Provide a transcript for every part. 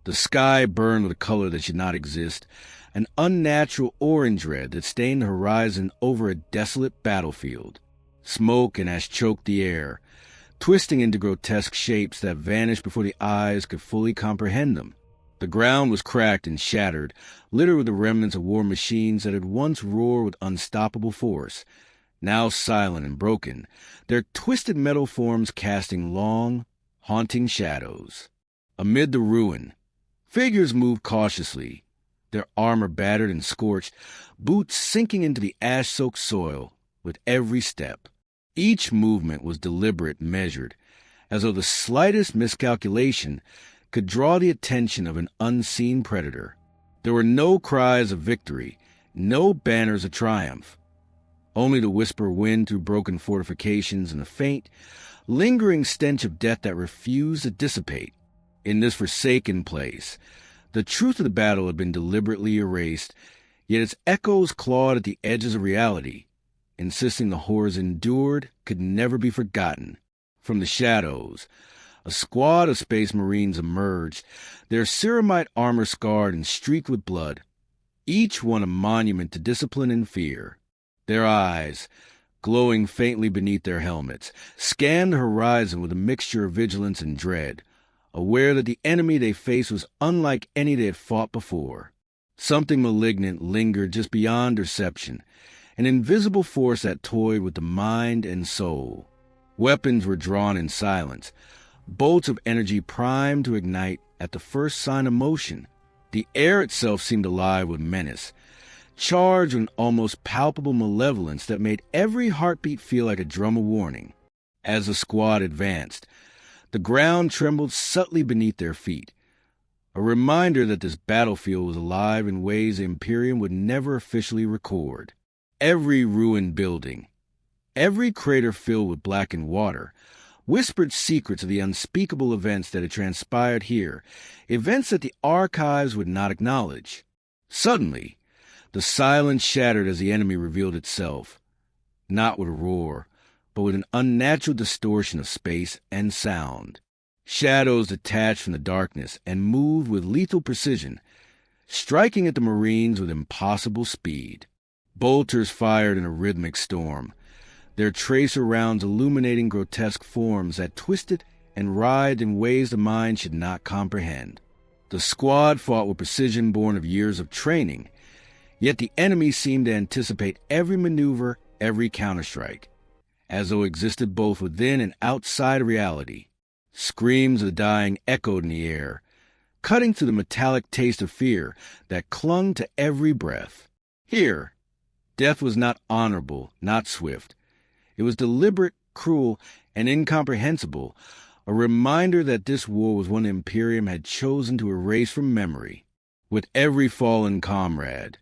The sky burned with a color that should not exist, an unnatural orange red that stained the horizon over a desolate battlefield. Smoke and ash choked the air, twisting into grotesque shapes that vanished before the eyes could fully comprehend them. The ground was cracked and shattered, littered with the remnants of war machines that had once roared with unstoppable force. Now silent and broken, their twisted metal forms casting long, haunting shadows. Amid the ruin, figures moved cautiously, their armor battered and scorched, boots sinking into the ash-soaked soil with every step. Each movement was deliberate and measured, as though the slightest miscalculation could draw the attention of an unseen predator. There were no cries of victory, no banners of triumph. Only the whisper wind through broken fortifications and the faint, lingering stench of death that refused to dissipate. In this forsaken place, the truth of the battle had been deliberately erased, yet its echoes clawed at the edges of reality, insisting the horrors endured could never be forgotten. From the shadows, a squad of Space Marines emerged, their ceramite armor scarred and streaked with blood, each one a monument to discipline and fear. Their eyes, glowing faintly beneath their helmets, scanned the horizon with a mixture of vigilance and dread, aware that the enemy they faced was unlike any they had fought before. Something malignant lingered just beyond perception, an invisible force that toyed with the mind and soul. Weapons were drawn in silence, bolts of energy primed to ignite at the first sign of motion. The air itself seemed alive with menace, charged with an almost palpable malevolence that made every heartbeat feel like a drum of warning. As the squad advanced, the ground trembled subtly beneath their feet, a reminder that this battlefield was alive in ways the Imperium would never officially record. Every ruined building, every crater filled with blackened water, whispered secrets of the unspeakable events that had transpired here, events that the archives would not acknowledge. Suddenly, the silence shattered as the enemy revealed itself, not with a roar, but with an unnatural distortion of space and sound. Shadows detached from the darkness and moved with lethal precision, striking at the Marines with impossible speed. Bolters fired in a rhythmic storm, their tracer rounds illuminating grotesque forms that twisted and writhed in ways the mind should not comprehend. The squad fought with precision born of years of training, yet the enemy seemed to anticipate every maneuver, every counterstrike, as though it existed both within and outside of reality. Screams of the dying echoed in the air, cutting through the metallic taste of fear that clung to every breath. Here, death was not honorable, not swift. It was deliberate, cruel, and incomprehensible, a reminder that this war was one the Imperium had chosen to erase from memory. With every fallen comrade,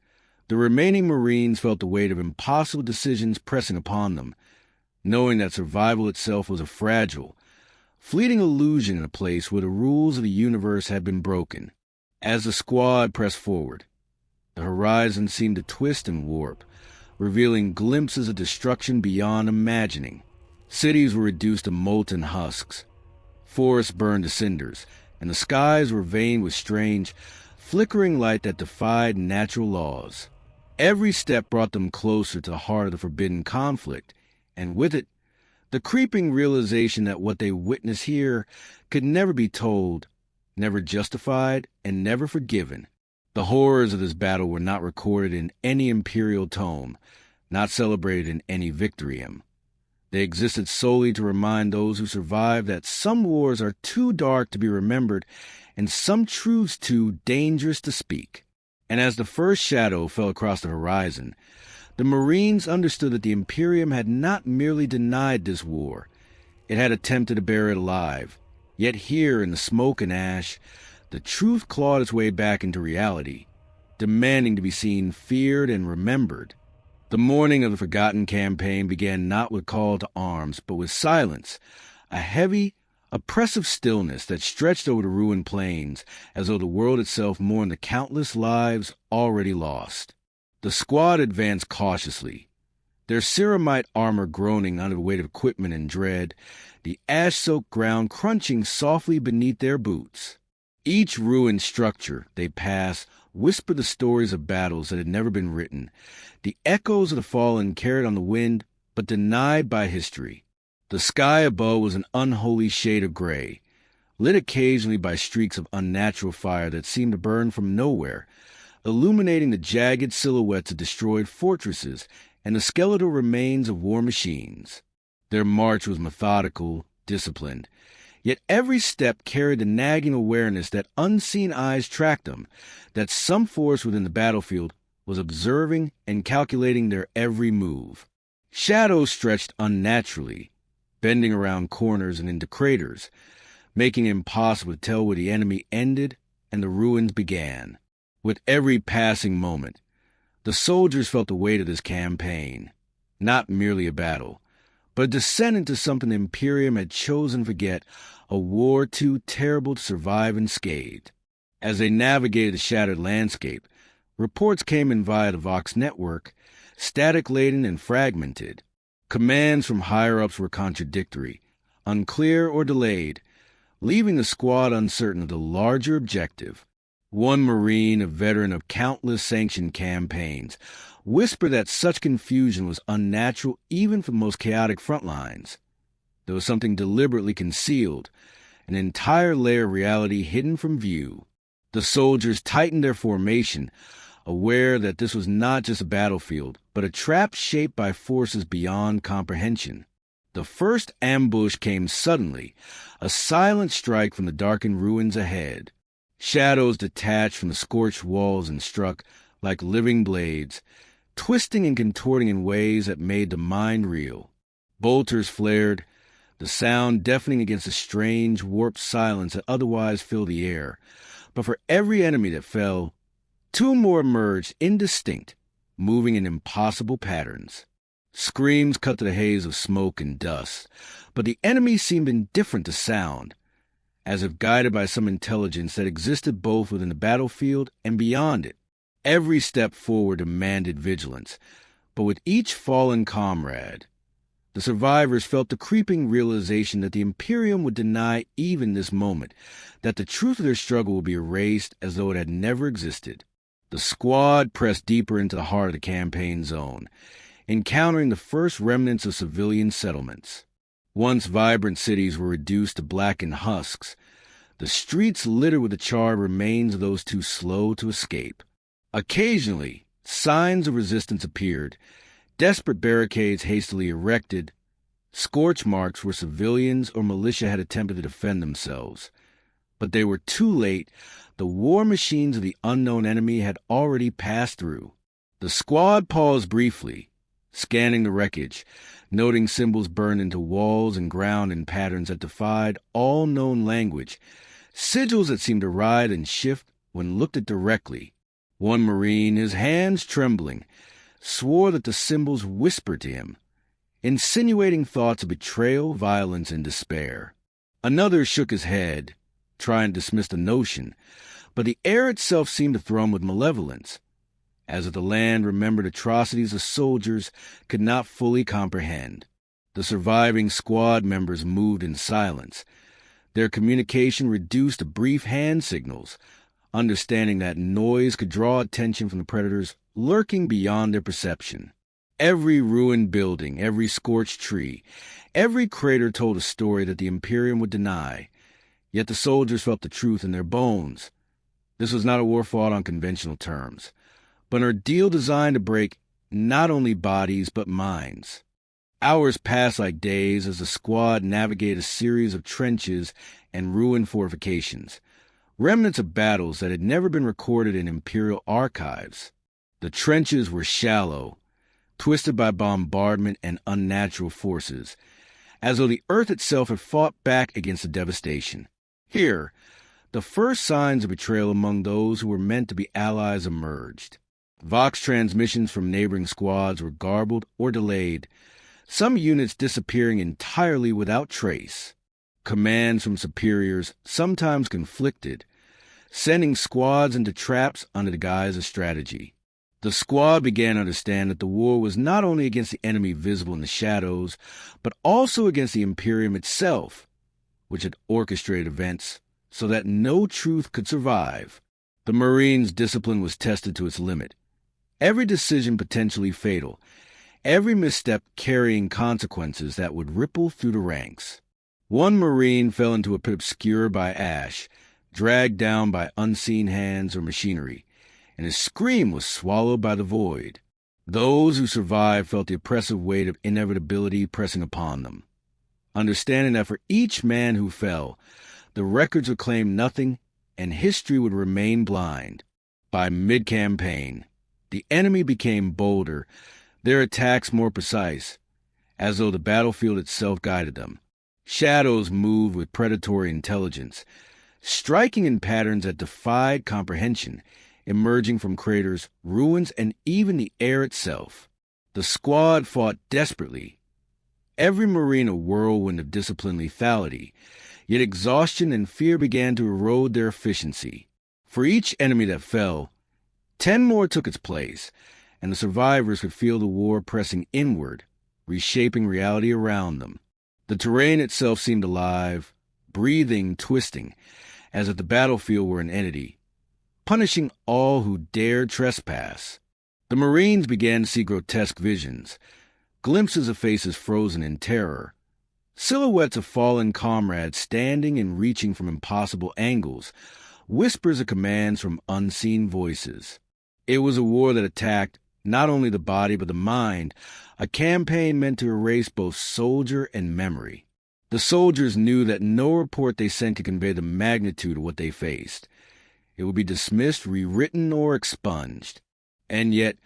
the remaining Marines felt the weight of impossible decisions pressing upon them, knowing that survival itself was a fragile, fleeting illusion in a place where the rules of the universe had been broken. As the squad pressed forward, the horizon seemed to twist and warp, revealing glimpses of destruction beyond imagining. Cities were reduced to molten husks, forests burned to cinders, and the skies were veined with strange, flickering light that defied natural laws. Every step brought them closer to the heart of the forbidden conflict, and with it, the creeping realization that what they witnessed here could never be told, never justified, and never forgiven. The horrors of this battle were not recorded in any Imperial tome, not celebrated in any victorium. They existed solely to remind those who survived that some wars are too dark to be remembered and some truths too dangerous to speak. And as the first shadow fell across the horizon, the Marines understood that the Imperium had not merely denied this war, it had attempted to bury it alive. Yet here in the smoke and ash, the truth clawed its way back into reality, demanding to be seen, feared, and remembered. The morning of the forgotten campaign began not with call to arms, but with silence, a heavy, oppressive stillness that stretched over the ruined plains as though the world itself mourned the countless lives already lost. The squad advanced cautiously, their ceramite armor groaning under the weight of equipment and dread, the ash-soaked ground crunching softly beneath their boots. Each ruined structure they passed whispered the stories of battles that had never been written, the echoes of the fallen carried on the wind, but denied by history. The sky above was an unholy shade of gray, lit occasionally by streaks of unnatural fire that seemed to burn from nowhere, illuminating the jagged silhouettes of destroyed fortresses and the skeletal remains of war machines. Their march was methodical, disciplined, yet every step carried the nagging awareness that unseen eyes tracked them, that some force within the battlefield was observing and calculating their every move. Shadows stretched unnaturally, bending around corners and into craters, making it impossible to tell where the enemy ended and the ruins began. With every passing moment, the soldiers felt the weight of this campaign, not merely a battle, but a descent into something the Imperium had chosen to forget, a war too terrible to survive unscathed. As they navigated the shattered landscape, reports came in via the Vox network, static-laden and fragmented. Commands from higher-ups were contradictory, unclear or delayed, leaving the squad uncertain of the larger objective. One Marine, a veteran of countless sanctioned campaigns, whispered that such confusion was unnatural even for the most chaotic front lines. There was something deliberately concealed, an entire layer of reality hidden from view. The soldiers tightened their formation, aware that this was not just a battlefield, but a trap shaped by forces beyond comprehension. The first ambush came suddenly, a silent strike from the darkened ruins ahead. Shadows detached from the scorched walls and struck, like living blades, twisting and contorting in ways that made the mind reel. Bolters flared, the sound deafening against the strange, warped silence that otherwise filled the air. But for every enemy that fell, two more emerged, indistinct, moving in impossible patterns. Screams cut through the haze of smoke and dust, but the enemy seemed indifferent to sound, as if guided by some intelligence that existed both within the battlefield and beyond it. Every step forward demanded vigilance, but with each fallen comrade, the survivors felt the creeping realization that the Imperium would deny even this moment, that the truth of their struggle would be erased as though it had never existed. The squad pressed deeper into the heart of the campaign zone, encountering the first remnants of civilian settlements. Once vibrant cities were reduced to blackened husks, the streets littered with the charred remains of those too slow to escape. Occasionally, signs of resistance appeared, desperate barricades hastily erected, scorch marks where civilians or militia had attempted to defend themselves. But they were too late. The war machines of the unknown enemy had already passed through. The squad paused briefly, scanning the wreckage, noting symbols burned into walls and ground in patterns that defied all known language, sigils that seemed to ride and shift when looked at directly. One Marine, his hands trembling, swore that the symbols whispered to him, insinuating thoughts of betrayal, violence, and despair. Another shook his head, trying to dismiss the notion, but the air itself seemed to thrum with malevolence, as if the land remembered atrocities the soldiers could not fully comprehend. The surviving squad members moved in silence, their communication reduced to brief hand signals, understanding that noise could draw attention from the predators lurking beyond their perception. Every ruined building, every scorched tree, every crater told a story that the Imperium would deny, yet the soldiers felt the truth in their bones. This was not a war fought on conventional terms, but an ordeal designed to break not only bodies but minds. Hours passed like days as the squad navigated a series of trenches and ruined fortifications, remnants of battles that had never been recorded in Imperial archives. The trenches were shallow, twisted by bombardment and unnatural forces, as though the earth itself had fought back against the devastation. Here, the first signs of betrayal among those who were meant to be allies emerged. Vox transmissions from neighboring squads were garbled or delayed, some units disappearing entirely without trace. Commands from superiors sometimes conflicted, sending squads into traps under the guise of strategy. The squad began to understand that the war was not only against the enemy visible in the shadows, but also against the Imperium itself, which had orchestrated events so that no truth could survive. The Marines' discipline was tested to its limit. Every decision potentially fatal, every misstep carrying consequences that would ripple through the ranks. One Marine fell into a pit obscure by ash, dragged down by unseen hands or machinery, and his scream was swallowed by the void. Those who survived felt the oppressive weight of inevitability pressing upon them, understanding that for each man who fell, the records would claim nothing and history would remain blind. By mid-campaign, the enemy became bolder, their attacks more precise, as though the battlefield itself guided them. Shadows moved with predatory intelligence, striking in patterns that defied comprehension, emerging from craters, ruins, and even the air itself. The squad fought desperately, every Marine a whirlwind of disciplined lethality, yet exhaustion and fear began to erode their efficiency. For each enemy that fell, 10 more took its place, and the survivors could feel the war pressing inward, reshaping reality around them. The terrain itself seemed alive, breathing, twisting, as if the battlefield were an entity, punishing all who dared trespass. The Marines began to see grotesque visions, glimpses of faces frozen in terror, silhouettes of fallen comrades standing and reaching from impossible angles, whispers of commands from unseen voices. It was a war that attacked not only the body but the mind, a campaign meant to erase both soldier and memory. The soldiers knew that no report they sent could convey the magnitude of what they faced. It would be dismissed, rewritten, or expunged. And yet,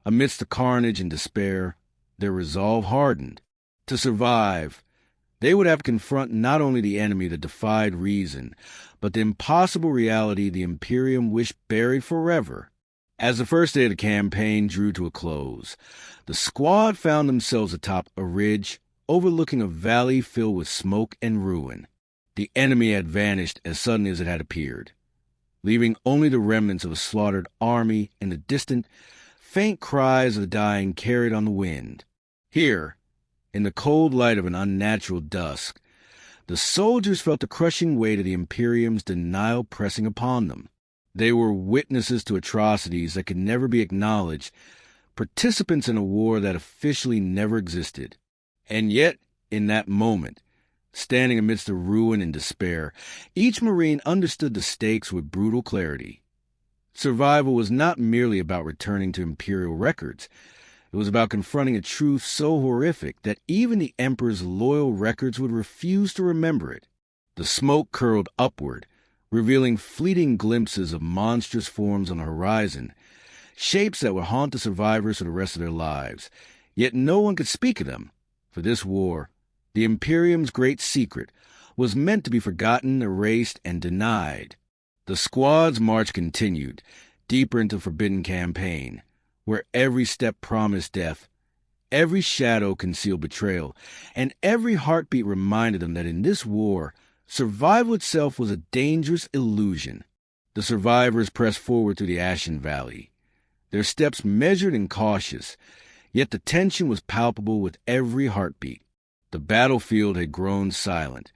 amidst the carnage and despair, their resolve hardened. To survive, they would have to confront not only the enemy that defied reason, but the impossible reality the Imperium wished buried forever. As the first day of the campaign drew to a close, the squad found themselves atop a ridge overlooking a valley filled with smoke and ruin. The enemy had vanished as suddenly as it had appeared, leaving only the remnants of a slaughtered army and the distant, faint cries of the dying carried on the wind. Here, in the cold light of an unnatural dusk, the soldiers felt the crushing weight of the Imperium's denial pressing upon them. They were witnesses to atrocities that could never be acknowledged, participants in a war that officially never existed. And yet, in that moment, standing amidst the ruin and despair, each Marine understood the stakes with brutal clarity. Survival was not merely about returning to Imperial records. It was about confronting a truth so horrific that even the Emperor's loyal records would refuse to remember it. The smoke curled upward, revealing fleeting glimpses of monstrous forms on the horizon, shapes that would haunt the survivors for the rest of their lives. Yet no one could speak of them, for this war, the Imperium's great secret, was meant to be forgotten, erased, and denied. The squad's march continued, deeper into the forbidden campaign, where every step promised death, every shadow concealed betrayal, and every heartbeat reminded them that in this war, survival itself was a dangerous illusion. The survivors pressed forward through the ashen valley, their steps measured and cautious, yet the tension was palpable with every heartbeat. The battlefield had grown silent,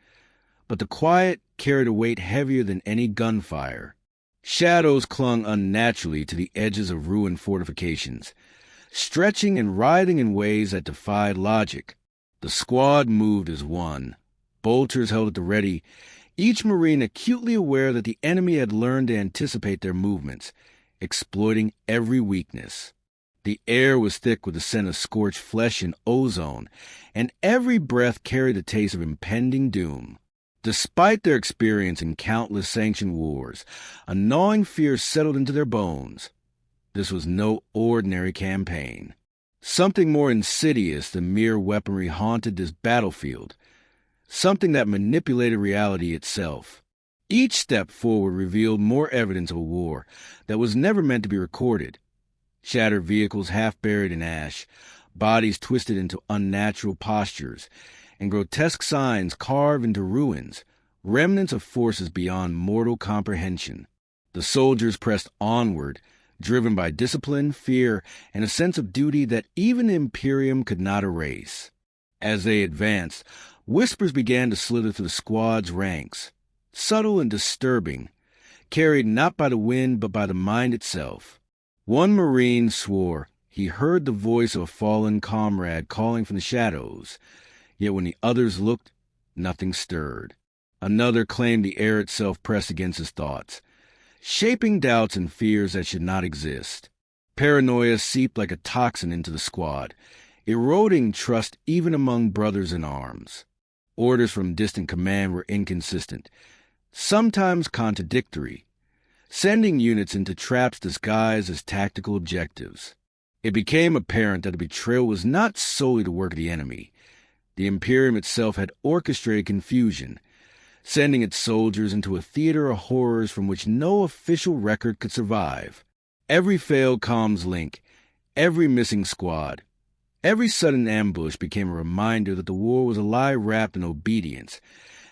but the quiet carried a weight heavier than any gunfire. Shadows clung unnaturally to the edges of ruined fortifications, stretching and writhing in ways that defied logic. The squad moved as one, bolters held at the ready, each Marine acutely aware that the enemy had learned to anticipate their movements, exploiting every weakness. The air was thick with the scent of scorched flesh and ozone, and every breath carried the taste of impending doom. Despite their experience in countless sanctioned wars, a gnawing fear settled into their bones. This was no ordinary campaign. Something more insidious than mere weaponry haunted this battlefield, something that manipulated reality itself. Each step forward revealed more evidence of a war that was never meant to be recorded. Shattered vehicles half buried in ash, bodies twisted into unnatural postures, and grotesque signs carved into ruins, remnants of forces beyond mortal comprehension. The soldiers pressed onward, driven by discipline, fear, and a sense of duty that even the Imperium could not erase. As they advanced, whispers began to slither through the squad's ranks. subtle and disturbing, carried not by the wind but by the mind itself. One Marine swore he heard the voice of a fallen comrade calling from the shadows, yet when the others looked, nothing stirred. Another claimed the air itself pressed against his thoughts, shaping doubts and fears that should not exist. Paranoia seeped like a toxin into the squad, eroding trust even among brothers in arms. Orders from distant command were inconsistent, sometimes contradictory, sending units into traps disguised as tactical objectives. It became apparent that the betrayal was not solely the work of the enemy. The Imperium itself had orchestrated confusion, sending its soldiers into a theater of horrors from which no official record could survive. Every failed comms link, every missing squad, every sudden ambush became a reminder that the war was a lie wrapped in obedience,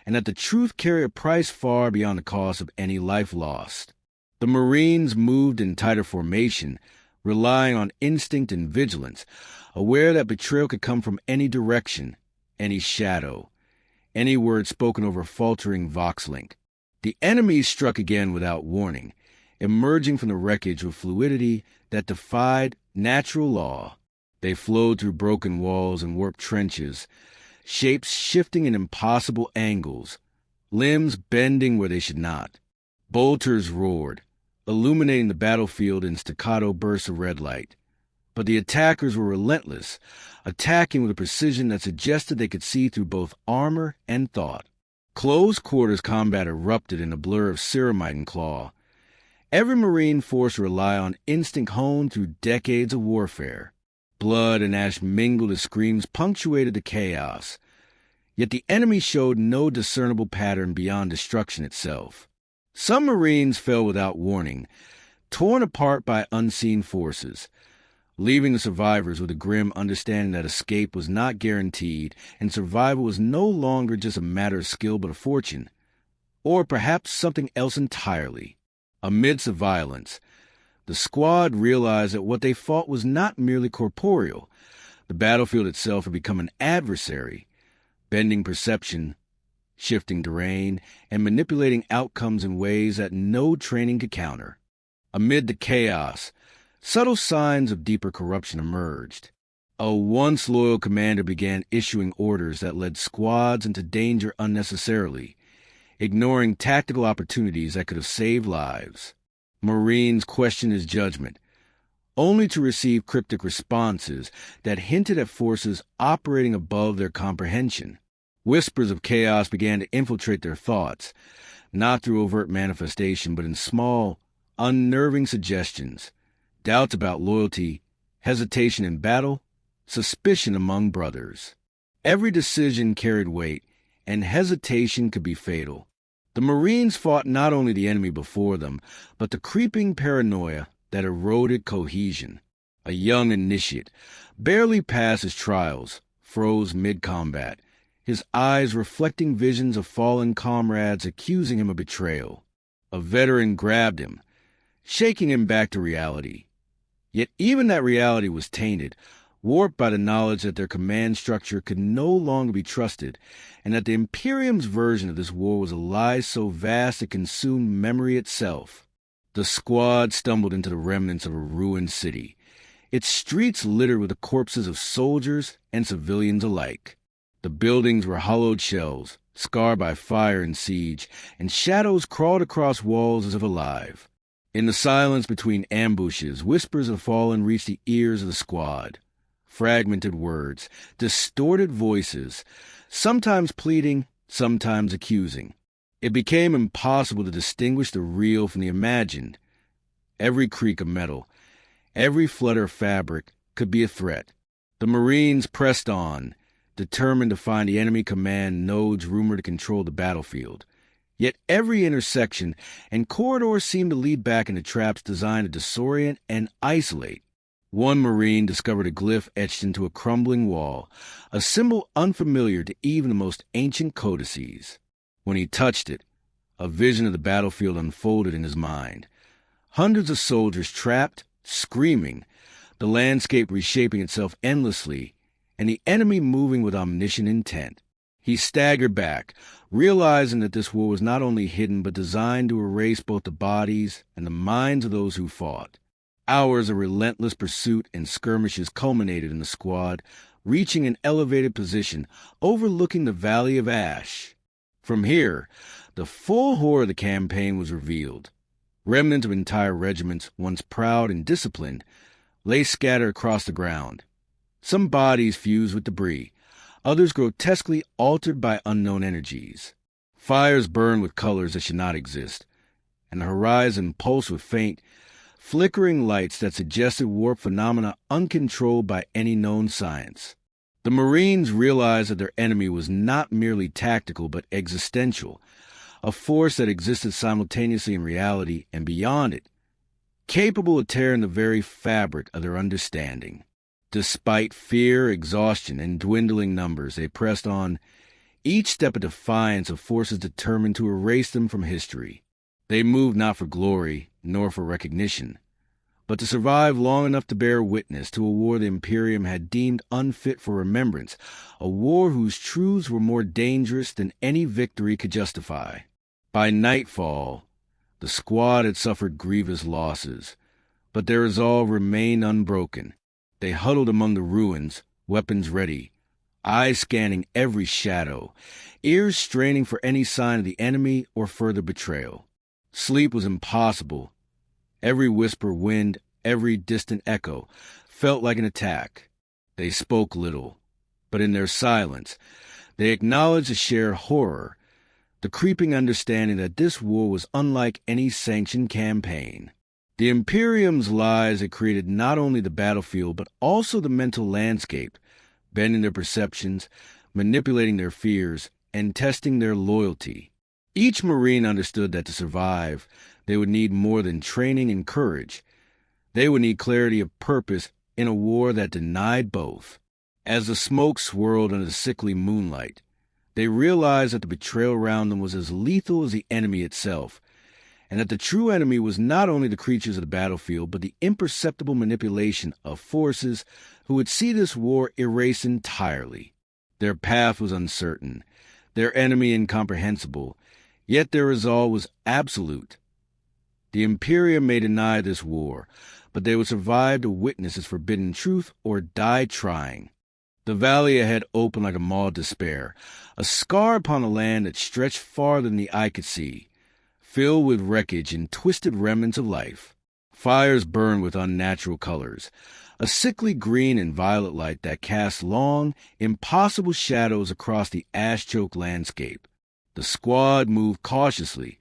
and that the truth carried a price far beyond the cost of any life lost. The Marines moved in tighter formation, relying on instinct and vigilance, aware that betrayal could come from any direction, any shadow, any word spoken over a faltering vox link. The enemy struck again without warning, emerging from the wreckage with fluidity that defied natural law. They flowed through broken walls and warped trenches, shapes shifting in impossible angles, limbs bending where they should not. Bolters roared, illuminating the battlefield in staccato bursts of red light. But the attackers were relentless, attacking with a precision that suggested they could see through both armor and thought. Close quarters combat erupted in a blur of ceramite and claw. Every Marine forced to rely on instinct honed through decades of warfare. Blood and ash mingled as screams punctuated the chaos. Yet the enemy showed no discernible pattern beyond destruction itself. Some Marines fell without warning, torn apart by unseen forces, leaving the survivors with a grim understanding that escape was not guaranteed and survival was no longer just a matter of skill but of fortune, or perhaps something else entirely. Amidst the violence, the squad realized that what they fought was not merely corporeal. The battlefield itself had become an adversary, bending perception, shifting terrain, and manipulating outcomes in ways that no training could counter. Amid the chaos, subtle signs of deeper corruption emerged. A once loyal commander began issuing orders that led squads into danger unnecessarily, ignoring tactical opportunities that could have saved lives. Marines questioned his judgment, only to receive cryptic responses that hinted at forces operating above their comprehension. Whispers of chaos began to infiltrate their thoughts, not through overt manifestation, but in small, unnerving suggestions. Doubts about loyalty, hesitation in battle, suspicion among brothers. Every decision carried weight, and hesitation could be fatal. The Marines fought not only the enemy before them, but the creeping paranoia that eroded cohesion. A young initiate, barely past his trials, froze mid-combat, his eyes reflecting visions of fallen comrades accusing him of betrayal. A veteran grabbed him, shaking him back to reality. Yet even that reality was tainted, warped by the knowledge that their command structure could no longer be trusted, and that the Imperium's version of this war was a lie so vast it consumed memory itself. The squad stumbled into the remnants of a ruined city, its streets littered with the corpses of soldiers and civilians alike. The buildings were hollowed shells, scarred by fire and siege, and shadows crawled across walls as if alive. In the silence between ambushes, whispers of fallen reached the ears of the squad. Fragmented words, distorted voices, sometimes pleading, sometimes accusing. It became impossible to distinguish the real from the imagined. Every creak of metal, every flutter of fabric could be a threat. The Marines pressed on, determined to find the enemy command nodes rumored to control the battlefield. Yet every intersection and corridor seemed to lead back into traps designed to disorient and isolate. One Marine discovered a glyph etched into a crumbling wall, a symbol unfamiliar to even the most ancient codices. When he touched it, a vision of the battlefield unfolded in his mind. Hundreds of soldiers trapped, screaming, the landscape reshaping itself endlessly, and the enemy moving with omniscient intent. He staggered back, realizing that this war was not only hidden but designed to erase both the bodies and the minds of those who fought. Hours of relentless pursuit and skirmishes culminated in the squad reaching an elevated position overlooking the Valley of Ash. From here, the full horror of the campaign was revealed. Remnants of entire regiments, once proud and disciplined, lay scattered across the ground. Some bodies fused with debris, others grotesquely altered by unknown energies. Fires burned with colors that should not exist, and the horizon pulsed with faint, flickering lights that suggested warp phenomena uncontrolled by any known science. The Marines realized that their enemy was not merely tactical but existential, a force that existed simultaneously in reality and beyond it, capable of tearing the very fabric of their understanding. Despite fear, exhaustion, and dwindling numbers, they pressed on, each step a defiance of forces determined to erase them from history. They moved not for glory, nor for recognition, but to survive long enough to bear witness to a war the Imperium had deemed unfit for remembrance, a war whose truths were more dangerous than any victory could justify. By nightfall, the squad had suffered grievous losses, but their resolve remained unbroken. They huddled among the ruins, weapons ready, eyes scanning every shadow, ears straining for any sign of the enemy or further betrayal. Sleep was impossible. Every whisper wind, every distant echo, felt like an attack. They spoke little, but in their silence, they acknowledged the shared horror, the creeping understanding that this war was unlike any sanctioned campaign. The Imperium's lies had created not only the battlefield, but also the mental landscape, bending their perceptions, manipulating their fears, and testing their loyalty. Each Marine understood that to survive, they would need more than training and courage. They would need clarity of purpose in a war that denied both. As the smoke swirled under the sickly moonlight, they realized that the betrayal around them was as lethal as the enemy itself, and that the true enemy was not only the creatures of the battlefield, but the imperceptible manipulation of forces who would see this war erased entirely. Their path was uncertain, their enemy incomprehensible, yet their resolve was absolute. The Imperium may deny this war, but they would survive to witness its forbidden truth or die trying. The valley ahead opened like a maw of despair, a scar upon a land that stretched farther than the eye could see, filled with wreckage and twisted remnants of life. Fires burned with unnatural colors, a sickly green and violet light that cast long, impossible shadows across the ash-choked landscape. The squad moved cautiously,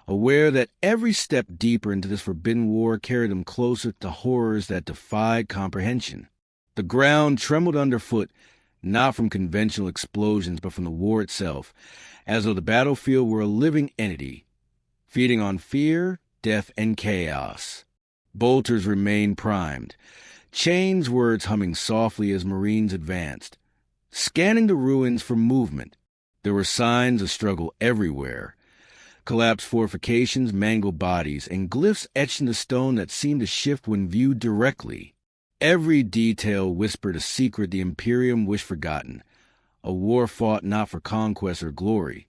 aware that every step deeper into this forbidden war carried them closer to horrors that defied comprehension. The ground trembled underfoot, not from conventional explosions but from the war itself, as though the battlefield were a living entity, feeding on fear, death, and chaos. Bolters remained primed, chains words humming softly as Marines advanced, scanning the ruins for movement. There were signs of struggle everywhere. Collapsed fortifications, mangled bodies, and glyphs etched in the stone that seemed to shift when viewed directly. Every detail whispered a secret the Imperium wished forgotten, a war fought not for conquest or glory,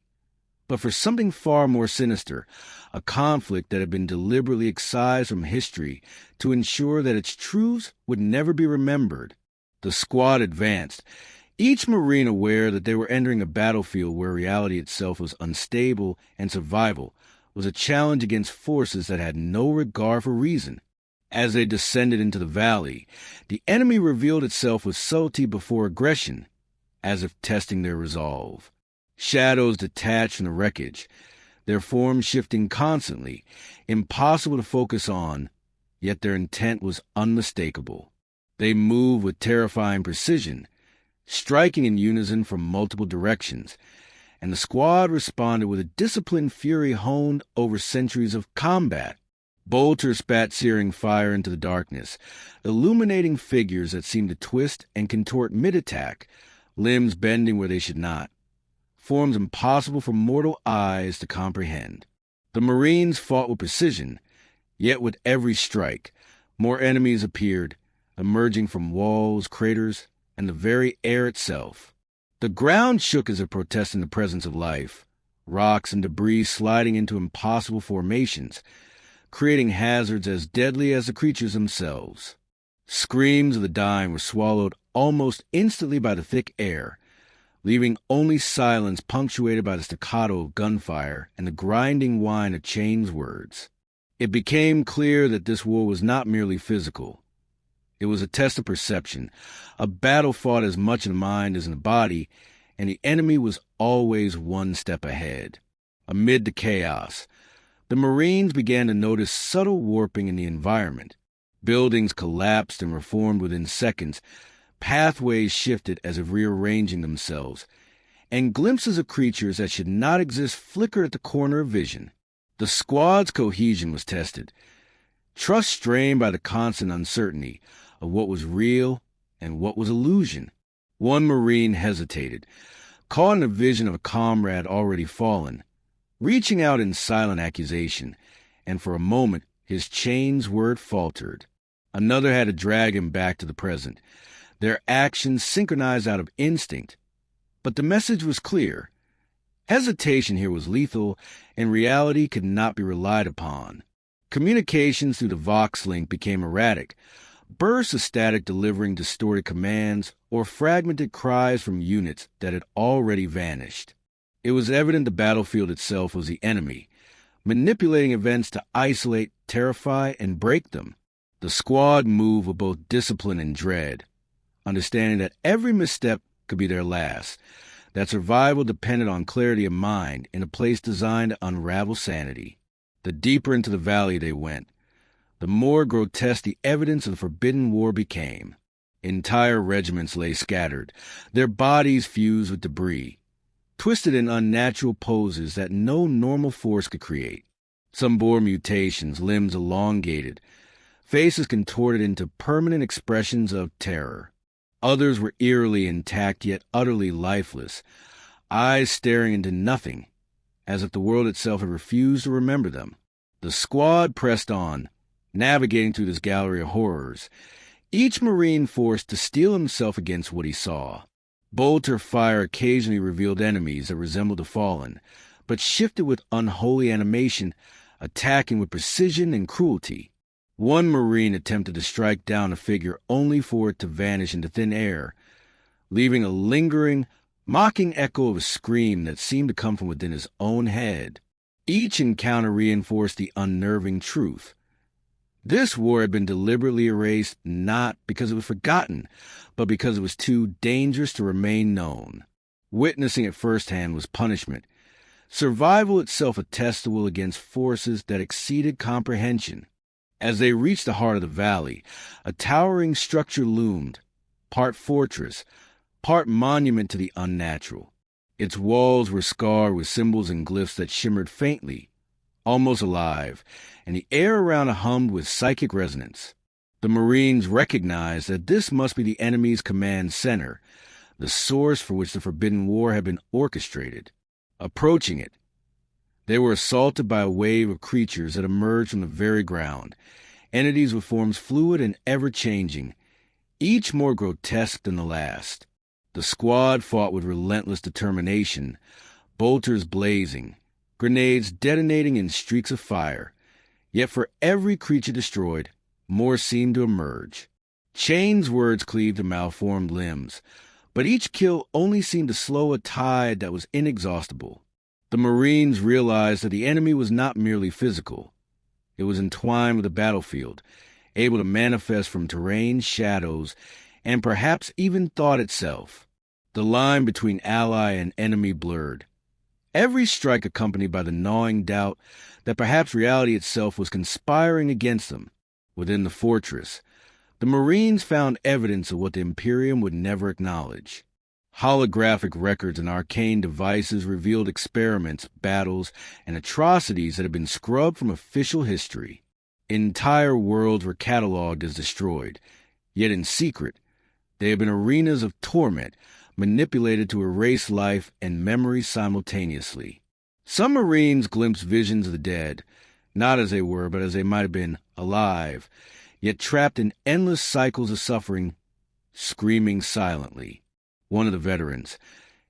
but for something far more sinister, a conflict that had been deliberately excised from history to ensure that its truths would never be remembered. The squad advanced, each Marine aware that they were entering a battlefield where reality itself was unstable and survival was a challenge against forces that had no regard for reason. As they descended into the valley, the enemy revealed itself with subtlety before aggression, as if testing their resolve. Shadows detached from the wreckage, their forms shifting constantly, impossible to focus on, yet their intent was unmistakable. They moved with terrifying precision, striking in unison from multiple directions, and the squad responded with a disciplined fury honed over centuries of combat. Bolters spat searing fire into the darkness, illuminating figures that seemed to twist and contort mid-attack, limbs bending where they should not, forms impossible for mortal eyes to comprehend. The Marines fought with precision, yet with every strike, more enemies appeared, emerging from walls, craters, and the very air itself. The ground shook as if protesting the presence of life, rocks and debris sliding into impossible formations, creating hazards as deadly as the creatures themselves. Screams of the dying were swallowed almost instantly by the thick air, leaving only silence punctuated by the staccato of gunfire and the grinding whine of Chain's words. It became clear that this war was not merely physical. It was a test of perception, a battle fought as much in the mind as in the body, and the enemy was always one step ahead. Amid the chaos, the Marines began to notice subtle warping in the environment. Buildings collapsed and reformed within seconds, pathways shifted as if rearranging themselves, and glimpses of creatures that should not exist flickered at the corner of vision. The squad's cohesion was tested, trust strained by the constant uncertainty of what was real and what was illusion. One Marine hesitated, caught in a vision of a comrade already fallen, reaching out in silent accusation, and for a moment his Chain's word faltered. Another had to drag him back to the present, their actions synchronized out of instinct. But the message was clear. Hesitation here was lethal, and reality could not be relied upon. Communications through the Vox link became erratic, bursts of static delivering distorted commands or fragmented cries from units that had already vanished. It was evident the battlefield itself was the enemy, manipulating events to isolate, terrify, and break them. The squad moved with both discipline and dread, understanding that every misstep could be their last, that survival depended on clarity of mind in a place designed to unravel sanity. The deeper into the valley they went, the more grotesque the evidence of the forbidden war became. Entire regiments lay scattered, their bodies fused with debris, twisted in unnatural poses that no normal force could create. Some bore mutations, limbs elongated, faces contorted into permanent expressions of terror. Others were eerily intact yet utterly lifeless, eyes staring into nothing, as if the world itself had refused to remember them. The squad pressed on, navigating through this gallery of horrors, each Marine forced to steel himself against what he saw. Bolter fire occasionally revealed enemies that resembled the fallen, but shifted with unholy animation, attacking with precision and cruelty. One Marine attempted to strike down a figure only for it to vanish into thin air, leaving a lingering, mocking echo of a scream that seemed to come from within his own head. Each encounter reinforced the unnerving truth. This war had been deliberately erased not because it was forgotten, but because it was too dangerous to remain known. Witnessing it firsthand was punishment, survival itself a testable against forces that exceeded comprehension. As they reached the heart of the valley, a towering structure loomed, part fortress, part monument to the unnatural. Its walls were scarred with symbols and glyphs that shimmered faintly, almost alive, and the air around it hummed with psychic resonance. The Marines recognized that this must be the enemy's command center, the source for which the Forbidden War had been orchestrated. Approaching it, they were assaulted by a wave of creatures that emerged from the very ground, entities with forms fluid and ever-changing, each more grotesque than the last. The squad fought with relentless determination, bolters blazing, grenades detonating in streaks of fire. Yet for every creature destroyed, more seemed to emerge. Chain's words cleaved to malformed limbs, but each kill only seemed to slow a tide that was inexhaustible. The Marines realized that the enemy was not merely physical. It was entwined with the battlefield, able to manifest from terrain, shadows, and perhaps even thought itself. The line between ally and enemy blurred, every strike accompanied by the gnawing doubt that perhaps reality itself was conspiring against them. Within the fortress, the Marines found evidence of what the Imperium would never acknowledge. Holographic records and arcane devices revealed experiments, battles, and atrocities that had been scrubbed from official history. Entire worlds were cataloged as destroyed, yet in secret, they had been arenas of torment, manipulated to erase life and memory simultaneously. Some Marines glimpsed visions of the dead, not as they were, but as they might have been, alive, yet trapped in endless cycles of suffering, screaming silently. One of the veterans,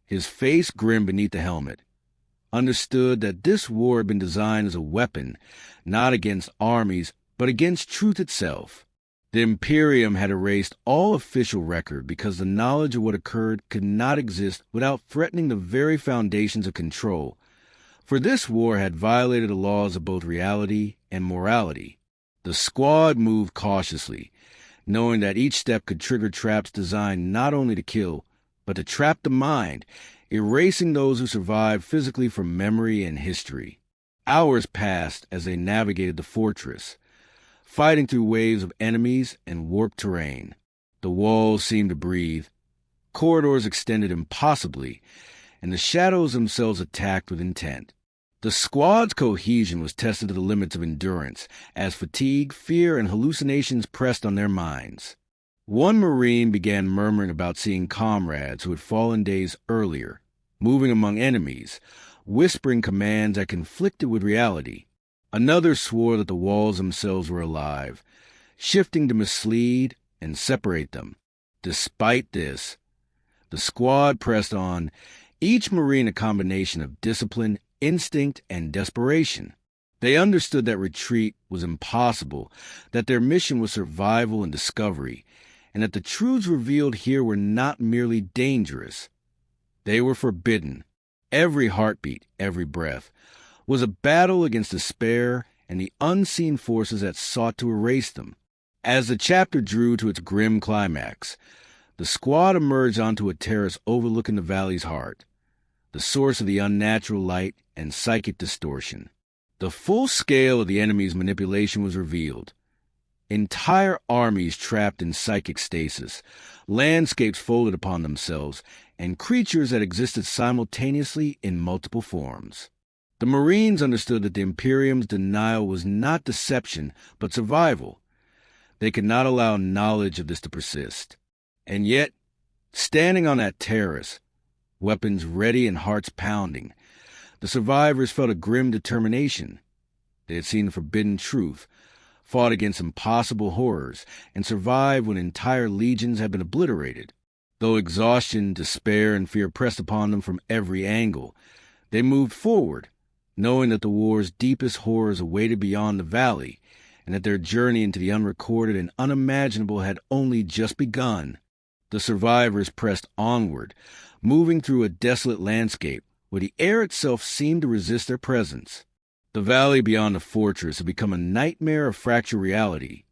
his face grim beneath the helmet, understood that this war had been designed as a weapon, not against armies, but against truth itself. The Imperium had erased all official record because the knowledge of what occurred could not exist without threatening the very foundations of control, for this war had violated the laws of both reality and morality. The squad moved cautiously, knowing that each step could trigger traps designed not only to kill, but to trap the mind, erasing those who survived physically from memory and history. Hours passed as they navigated the fortress, fighting through waves of enemies and warped terrain. The walls seemed to breathe, corridors extended impossibly, and the shadows themselves attacked with intent. The squad's cohesion was tested to the limits of endurance as fatigue, fear, and hallucinations pressed on their minds. One Marine began murmuring about seeing comrades who had fallen days earlier, moving among enemies, whispering commands that conflicted with reality. Another swore that the walls themselves were alive, shifting to mislead and separate them. Despite this, the squad pressed on, each Marine a combination of discipline, instinct, and desperation. They understood that retreat was impossible, that their mission was survival and discovery, and that the truths revealed here were not merely dangerous. They were forbidden. Every heartbeat, every breath, was a battle against despair and the unseen forces that sought to erase them. As the chapter drew to its grim climax, the squad emerged onto a terrace overlooking the valley's heart, the source of the unnatural light and psychic distortion. The full scale of the enemy's manipulation was revealed. Entire armies trapped in psychic stasis, landscapes folded upon themselves, and creatures that existed simultaneously in multiple forms. The Marines understood that the Imperium's denial was not deception, but survival. They could not allow knowledge of this to persist. And yet, standing on that terrace, weapons ready and hearts pounding, the survivors felt a grim determination. They had seen the forbidden truth, fought against impossible horrors, and survived when entire legions had been obliterated. Though exhaustion, despair, and fear pressed upon them from every angle, they moved forward, knowing that the war's deepest horrors awaited beyond the valley, and that their journey into the unrecorded and unimaginable had only just begun. The survivors pressed onward, moving through a desolate landscape where the air itself seemed to resist their presence. The valley beyond the fortress had become a nightmare of fractured reality,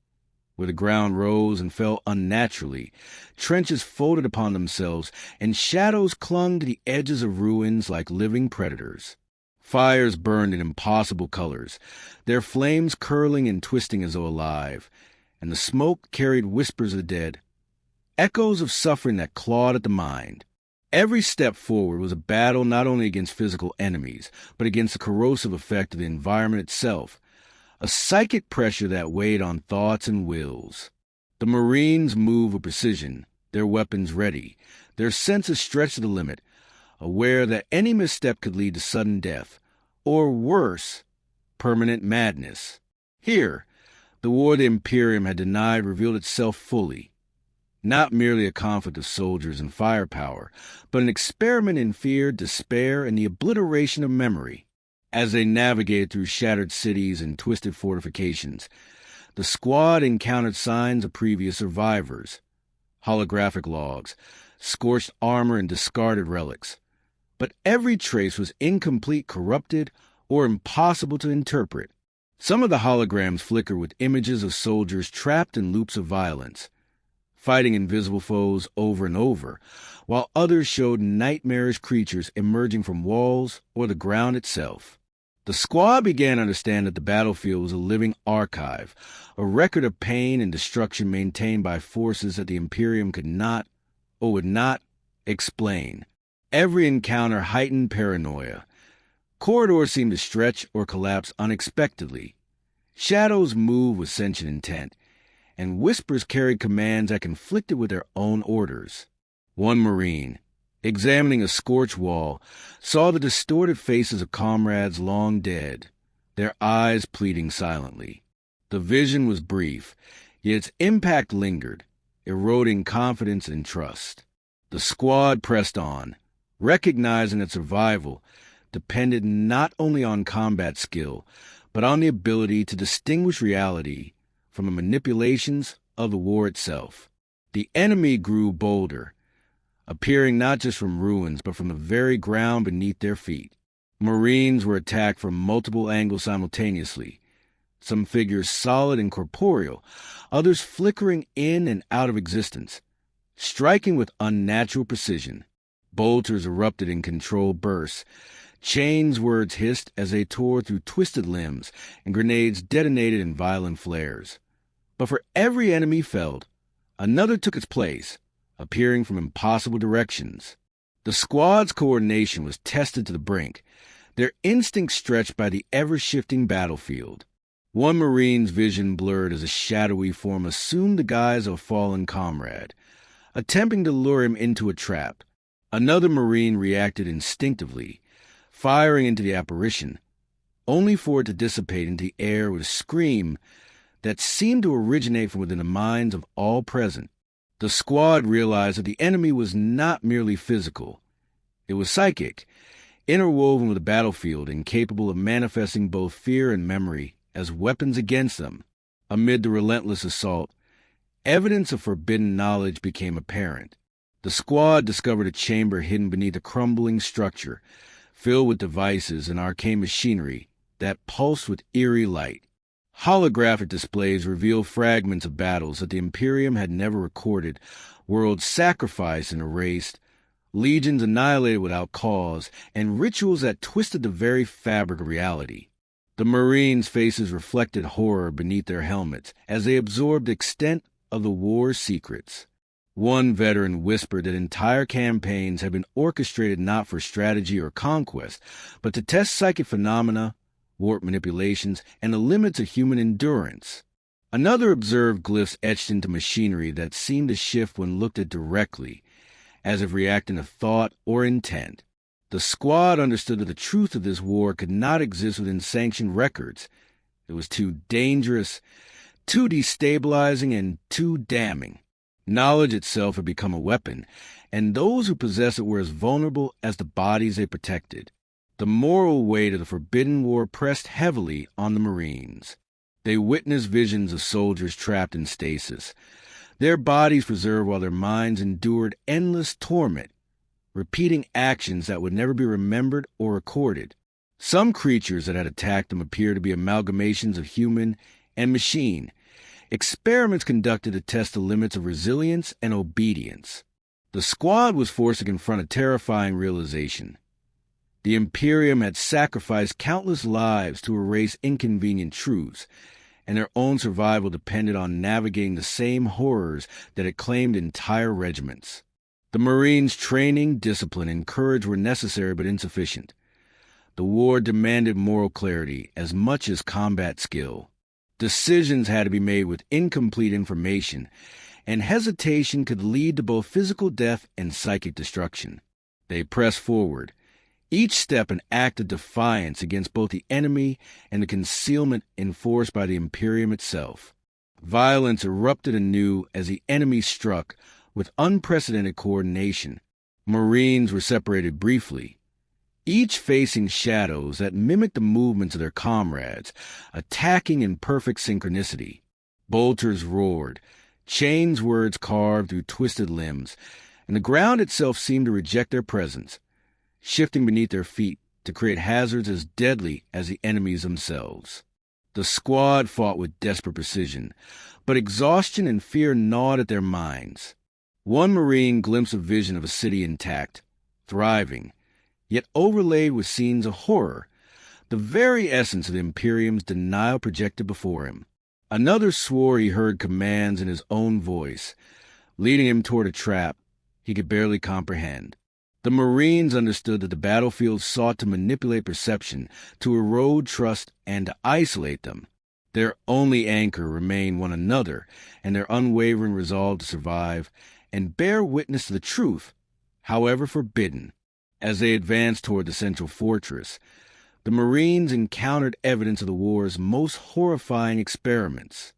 where the ground rose and fell unnaturally, trenches folded upon themselves, and shadows clung to the edges of ruins like living predators. Fires burned in impossible colors, their flames curling and twisting as though alive, and the smoke carried whispers of the dead, echoes of suffering that clawed at the mind. Every step forward was a battle not only against physical enemies, but against the corrosive effect of the environment itself, a psychic pressure that weighed on thoughts and wills. The Marines moved with precision, their weapons ready, their senses stretched to the limit, aware that any misstep could lead to sudden death, or worse, permanent madness. Here, the War the Imperium had denied revealed itself fully. Not merely a conflict of soldiers and firepower, but an experiment in fear, despair, and the obliteration of memory. As they navigated through shattered cities and twisted fortifications, the squad encountered signs of previous survivors, holographic logs, scorched armor, and discarded relics. But every trace was incomplete, corrupted, or impossible to interpret. Some of the holograms flickered with images of soldiers trapped in loops of violence, fighting invisible foes over and over, while others showed nightmarish creatures emerging from walls or the ground itself. The squad began to understand that the battlefield was a living archive, a record of pain and destruction maintained by forces that the Imperium could not, or would not, explain. Every encounter heightened paranoia. Corridors seemed to stretch or collapse unexpectedly. Shadows moved with sentient intent, and whispers carried commands that conflicted with their own orders. One Marine, examining a scorched wall, saw the distorted faces of comrades long dead, their eyes pleading silently. The vision was brief, yet its impact lingered, eroding confidence and trust. The squad pressed on, recognizing that survival depended not only on combat skill, but on the ability to distinguish reality from the manipulations of the war itself. The enemy grew bolder, appearing not just from ruins, but from the very ground beneath their feet. Marines were attacked from multiple angles simultaneously, some figures solid and corporeal, others flickering in and out of existence, striking with unnatural precision. Bolters erupted in controlled bursts, chains words hissed as they tore through twisted limbs, and grenades detonated in violent flares. But for every enemy felled, another took its place, appearing from impossible directions. The squad's coordination was tested to the brink, their instincts stretched by the ever-shifting battlefield. One Marine's vision blurred as a shadowy form assumed the guise of a fallen comrade, attempting to lure him into a trap. Another Marine reacted instinctively, firing into the apparition, only for it to dissipate into the air with a scream that seemed to originate from within the minds of all present. The squad realized that the enemy was not merely physical. It was psychic, interwoven with the battlefield and capable of manifesting both fear and memory as weapons against them. Amid the relentless assault, evidence of forbidden knowledge became apparent. The squad discovered a chamber hidden beneath a crumbling structure, filled with devices and arcane machinery that pulsed with eerie light. Holographic displays revealed fragments of battles that the Imperium had never recorded, worlds sacrificed and erased, legions annihilated without cause, and rituals that twisted the very fabric of reality. The Marines' faces reflected horror beneath their helmets as they absorbed the extent of the war's secrets. One veteran whispered that entire campaigns had been orchestrated not for strategy or conquest, but to test psychic phenomena, warp manipulations, and the limits of human endurance. Another observed glyphs etched into machinery that seemed to shift when looked at directly, as if reacting to thought or intent. The squad understood that the truth of this war could not exist within sanctioned records. It was too dangerous, too destabilizing, and too damning. Knowledge itself had become a weapon, and those who possessed it were as vulnerable as the bodies they protected. The moral weight of the Forbidden War pressed heavily on the Marines. They witnessed visions of soldiers trapped in stasis, their bodies preserved while their minds endured endless torment, repeating actions that would never be remembered or recorded. Some creatures that had attacked them appeared to be amalgamations of human and machine, experiments conducted to test the limits of resilience and obedience. The squad was forced to confront a terrifying realization. The Imperium had sacrificed countless lives to erase inconvenient truths, and their own survival depended on navigating the same horrors that had claimed entire regiments. The Marines' training, discipline, and courage were necessary but insufficient. The war demanded moral clarity as much as combat skill. Decisions had to be made with incomplete information, and hesitation could lead to both physical death and psychic destruction. They pressed forward, each step an act of defiance against both the enemy and the concealment enforced by the Imperium itself. Violence erupted anew as the enemy struck with unprecedented coordination. Marines were separated briefly, each facing shadows that mimicked the movements of their comrades, attacking in perfect synchronicity. Bolters roared, chains words carved through twisted limbs, and the ground itself seemed to reject their presence, shifting beneath their feet to create hazards as deadly as the enemies themselves. The squad fought with desperate precision, but exhaustion and fear gnawed at their minds. One Marine glimpsed a vision of a city intact, thriving, yet overlaid with scenes of horror, the very essence of the Imperium's denial projected before him. Another swore he heard commands in his own voice, leading him toward a trap he could barely comprehend. The Marines understood that the battlefield sought to manipulate perception, to erode trust, and to isolate them. Their only anchor remained one another and their unwavering resolve to survive and bear witness to the truth, however forbidden. As they advanced toward the central fortress, the Marines encountered evidence of the war's most horrifying experiments.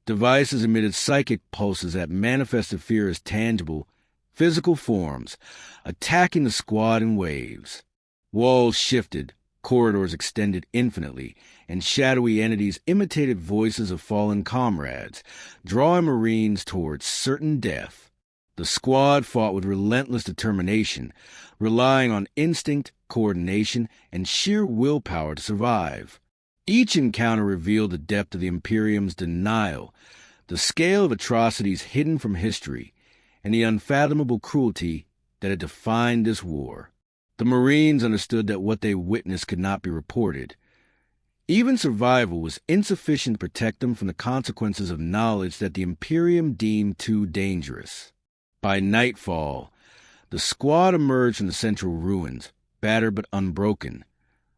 Devices emitted psychic pulses that manifested fear as tangible, physical forms, attacking the squad in waves. Walls shifted, corridors extended infinitely, and shadowy entities imitated voices of fallen comrades, drawing Marines towards certain death. The squad fought with relentless determination, relying on instinct, coordination, and sheer willpower to survive. Each encounter revealed the depth of the Imperium's denial, the scale of atrocities hidden from history, and the unfathomable cruelty that had defined this war. The Marines understood that what they witnessed could not be reported. Even survival was insufficient to protect them from the consequences of knowledge that the Imperium deemed too dangerous. By nightfall, the squad emerged from the central ruins, battered but unbroken,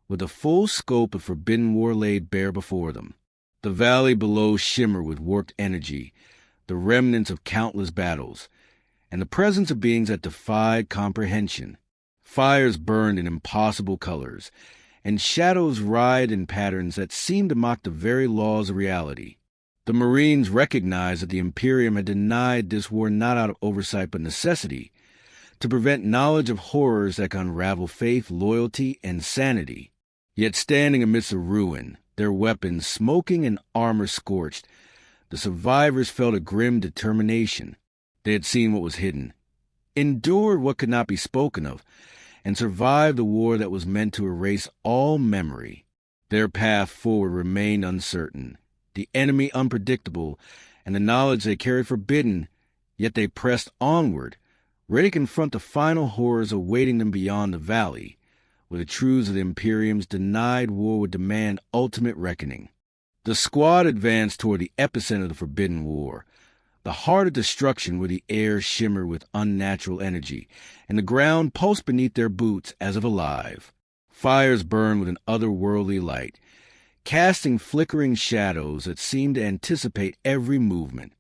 with the full scope of Forbidden War laid bare before them. The valley below shimmered with warped energy, the remnants of countless battles, and the presence of beings that defied comprehension. Fires burned in impossible colors, and shadows writhed in patterns that seemed to mock the very laws of reality. The Marines recognized that the Imperium had denied this war not out of oversight but necessity, to prevent knowledge of horrors that could unravel faith, loyalty, and sanity. Yet standing amidst the ruin, their weapons smoking and armor scorched, the survivors felt a grim determination. They had seen what was hidden, endured what could not be spoken of, and survived the war that was meant to erase all memory. Their path forward remained uncertain, the enemy unpredictable, and the knowledge they carried forbidden, yet they pressed onward, ready to confront the final horrors awaiting them beyond the valley, where the truths of the Imperium's denied war would demand ultimate reckoning. The squad advanced toward the epicenter of the Forbidden War, the heart of destruction where the air shimmered with unnatural energy, and the ground pulsed beneath their boots as if alive. Fires burned with an otherworldly light, casting flickering shadows that seemed to anticipate every movement.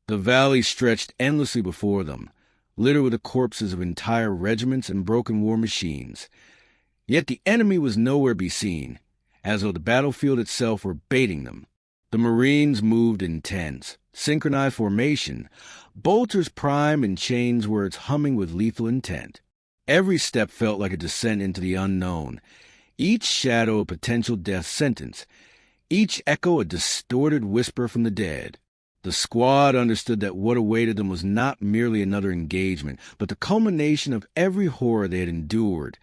The valley stretched endlessly before them, littered with the corpses of entire regiments and broken war machines. Yet the enemy was nowhere to be seen, as though the battlefield itself were baiting them. The Marines moved in tense, synchronized formation, bolters primed and chains words humming with lethal intent. Every step felt like a descent into the unknown, each shadow a potential death sentence, each echo a distorted whisper from the dead. The squad understood that what awaited them was not merely another engagement, but the culmination of every horror they had endured,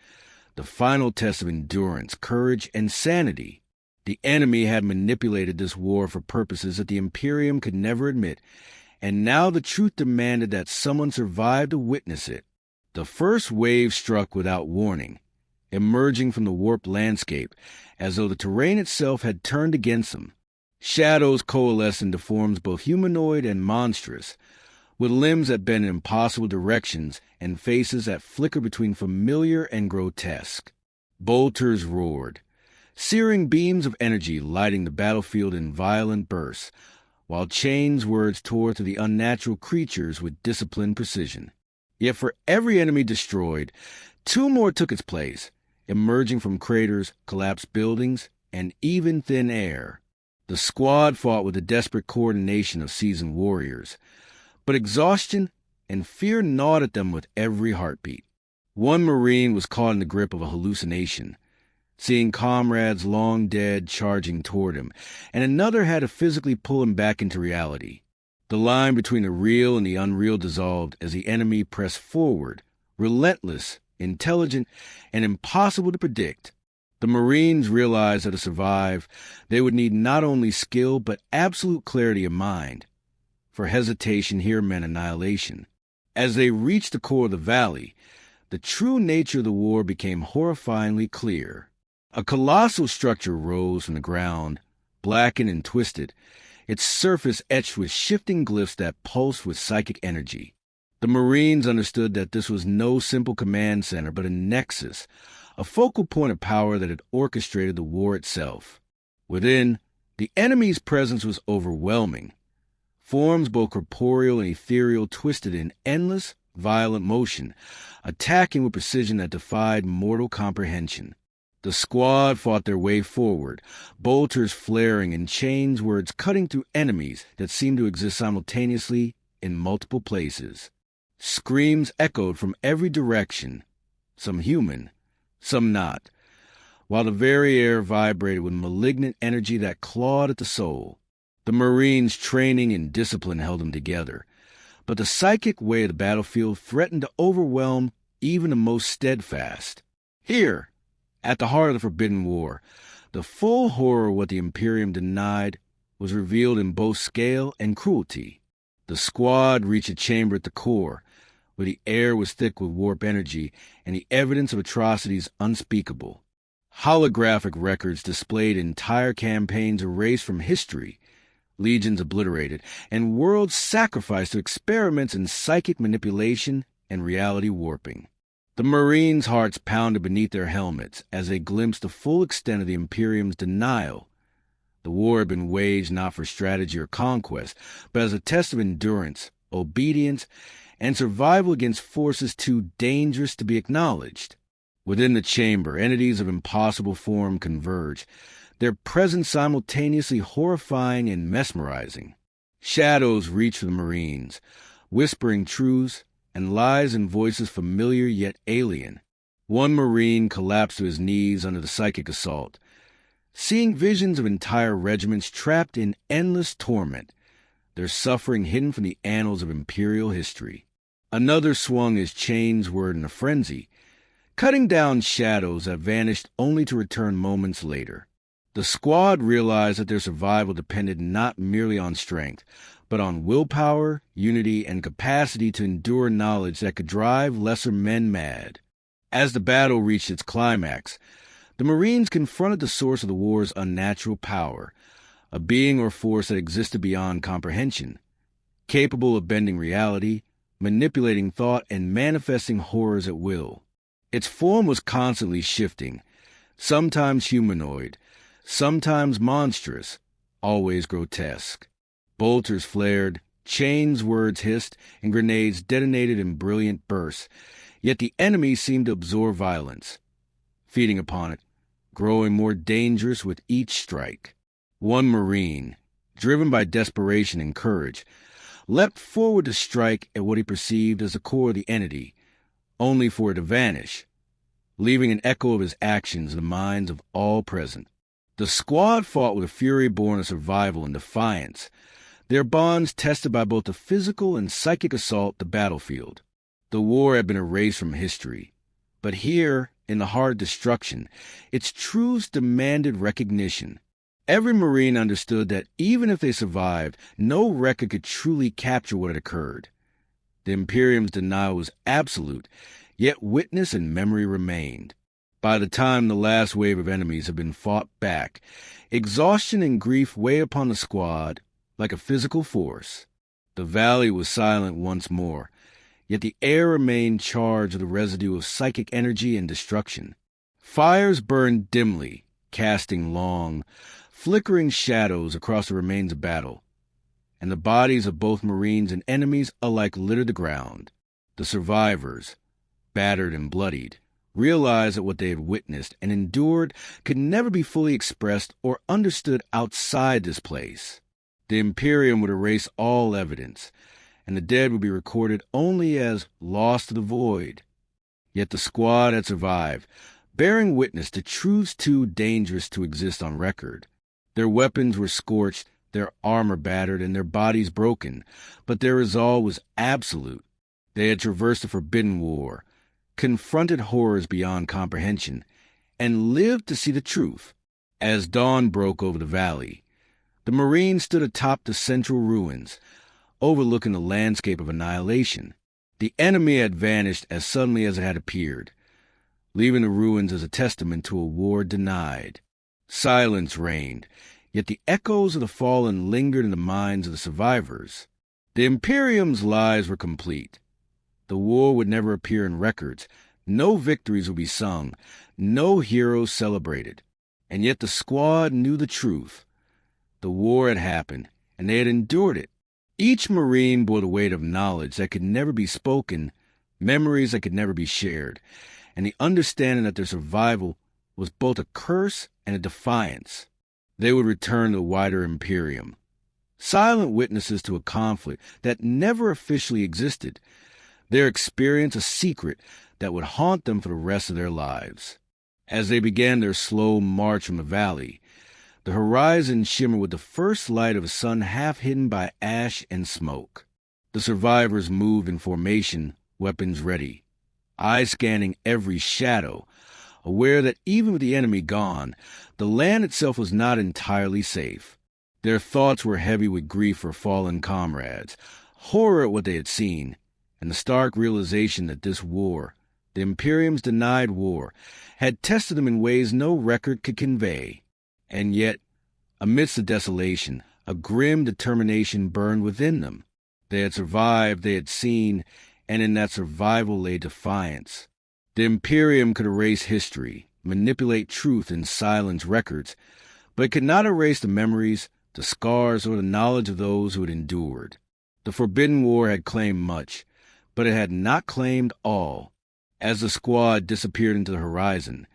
the final test of endurance, courage, and sanity. The enemy had manipulated this war for purposes that the Imperium could never admit, and now the truth demanded that someone survive to witness it. The first wave struck without warning, emerging from the warped landscape, as though the terrain itself had turned against them. Shadows coalesced into forms both humanoid and monstrous, with limbs that bent in impossible directions and faces that flickered between familiar and grotesque. Bolters roared, searing beams of energy lighting the battlefield in violent bursts, while chains words tore through the unnatural creatures with disciplined precision. Yet for every enemy destroyed, two more took its place, emerging from craters, collapsed buildings, and even thin air. The squad fought with the desperate coordination of seasoned warriors, but exhaustion and fear gnawed at them with every heartbeat. One Marine was caught in the grip of a hallucination, seeing comrades long dead charging toward him, and another had to physically pull him back into reality. The line between the real and the unreal dissolved as the enemy pressed forward, relentless, intelligent, and impossible to predict. The Marines realized that to survive, they would need not only skill but absolute clarity of mind. For hesitation here meant annihilation. As they reached the core of the valley, the true nature of the war became horrifyingly clear. A colossal structure rose from the ground, blackened and twisted, its surface etched with shifting glyphs that pulsed with psychic energy. The Marines understood that this was no simple command center, but a nexus, a focal point of power that had orchestrated the war itself. Within, the enemy's presence was overwhelming. Forms both corporeal and ethereal twisted in endless, violent motion, attacking with precision that defied mortal comprehension. The squad fought their way forward, bolters flaring and chains words cutting through enemies that seemed to exist simultaneously in multiple places. Screams echoed from every direction, some human, some not, while the very air vibrated with malignant energy that clawed at the soul. The Marines' training and discipline held them together, but the psychic weight of the battlefield threatened to overwhelm even the most steadfast. Here, at the heart of the Forbidden War, the full horror of what the Imperium denied was revealed in both scale and cruelty. The squad reached a chamber at the core, where the air was thick with warp energy and the evidence of atrocities unspeakable. Holographic records displayed entire campaigns erased from history, legions obliterated, and worlds sacrificed to experiments in psychic manipulation and reality warping. The Marines' hearts pounded beneath their helmets as they glimpsed the full extent of the Imperium's denial. The war had been waged not for strategy or conquest, but as a test of endurance, obedience, and survival against forces too dangerous to be acknowledged. Within the chamber, entities of impossible form converged, their presence simultaneously horrifying and mesmerizing. Shadows reached for the Marines, whispering truths and lies in voices familiar yet alien. One Marine collapsed to his knees under the psychic assault, seeing visions of entire regiments trapped in endless torment, their suffering hidden from the annals of Imperial history. Another swung his chains word in a frenzy, cutting down shadows that vanished only to return moments later. The squad realized that their survival depended not merely on strength, but on willpower, unity, and capacity to endure knowledge that could drive lesser men mad. As the battle reached its climax, the Marines confronted the source of the war's unnatural power, a being or force that existed beyond comprehension, capable of bending reality, manipulating thought, and manifesting horrors at will. Its form was constantly shifting, sometimes humanoid, sometimes monstrous, always grotesque. Bolters flared, chains words hissed, and grenades detonated in brilliant bursts, yet the enemy seemed to absorb violence, feeding upon it, growing more dangerous with each strike. One Marine, driven by desperation and courage, leapt forward to strike at what he perceived as the core of the entity, only for it to vanish, leaving an echo of his actions in the minds of all present. The squad fought with a fury born of survival and defiance, their bonds tested by both the physical and psychic assault the battlefield. The war had been erased from history, but here, in the heart of destruction, its truths demanded recognition. Every Marine understood that even if they survived, no record could truly capture what had occurred. The Imperium's denial was absolute, yet witness and memory remained. By the time the last wave of enemies had been fought back, exhaustion and grief weighed upon the squad like a physical force. The valley was silent once more, yet the air remained charged with the residue of psychic energy and destruction. Fires burned dimly, casting long, flickering shadows across the remains of battle, and the bodies of both Marines and enemies alike littered the ground. The survivors, battered and bloodied, realized that what they had witnessed and endured could never be fully expressed or understood outside this place. The Imperium would erase all evidence, and the dead would be recorded only as lost to the void. Yet the squad had survived, bearing witness to truths too dangerous to exist on record. Their weapons were scorched, their armor battered, and their bodies broken, but their resolve was absolute. They had traversed the Forbidden War, confronted horrors beyond comprehension, and lived to see the truth. As dawn broke over the valley, the Marines stood atop the central ruins, overlooking the landscape of annihilation. The enemy had vanished as suddenly as it had appeared, leaving the ruins as a testament to a war denied. Silence reigned, yet the echoes of the fallen lingered in the minds of the survivors. The Imperium's lies were complete. The war would never appear in records, no victories would be sung, no heroes celebrated. And yet the squad knew the truth. The war had happened, and they had endured it. Each Marine bore the weight of knowledge that could never be spoken, memories that could never be shared, and the understanding that their survival was both a curse and a defiance. They would return to the wider Imperium, silent witnesses to a conflict that never officially existed, their experience a secret that would haunt them for the rest of their lives. As they began their slow march from the valley, the horizon shimmered with the first light of a sun half hidden by ash and smoke. The survivors moved in formation, weapons ready, eyes scanning every shadow, aware that even with the enemy gone, the land itself was not entirely safe. Their thoughts were heavy with grief for fallen comrades, horror at what they had seen, and the stark realization that this war, the Imperium's denied war, had tested them in ways no record could convey. And yet, amidst the desolation, a grim determination burned within them. They had survived, they had seen, and in that survival lay defiance. The Imperium could erase history, manipulate truth, and silence records, but it could not erase the memories, the scars, or the knowledge of those who had endured. The Forbidden War had claimed much, but it had not claimed all. As the squad disappeared into the horizon,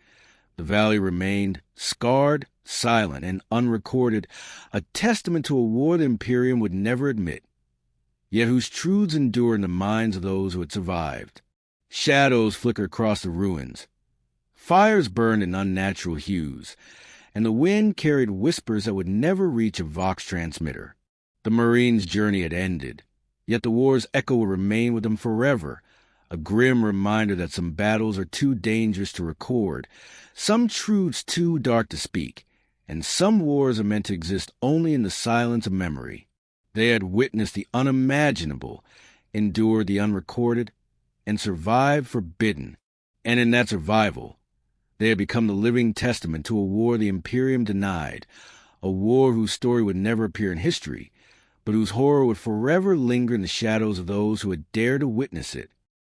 the valley remained scarred, silent, and unrecorded, a testament to a war the Imperium would never admit, yet whose truths endure in the minds of those who had survived. Shadows flickered across the ruins. Fires burned in unnatural hues, and the wind carried whispers that would never reach a Vox transmitter. The Marines' journey had ended, yet the war's echo would remain with them forever, a grim reminder that some battles are too dangerous to record, some truths too dark to speak, and some wars are meant to exist only in the silence of memory. They had witnessed the unimaginable, endured the unrecorded, and survived forbidden. And in that survival, they had become the living testament to a war the Imperium denied, a war whose story would never appear in history, but whose horror would forever linger in the shadows of those who had dared to witness it.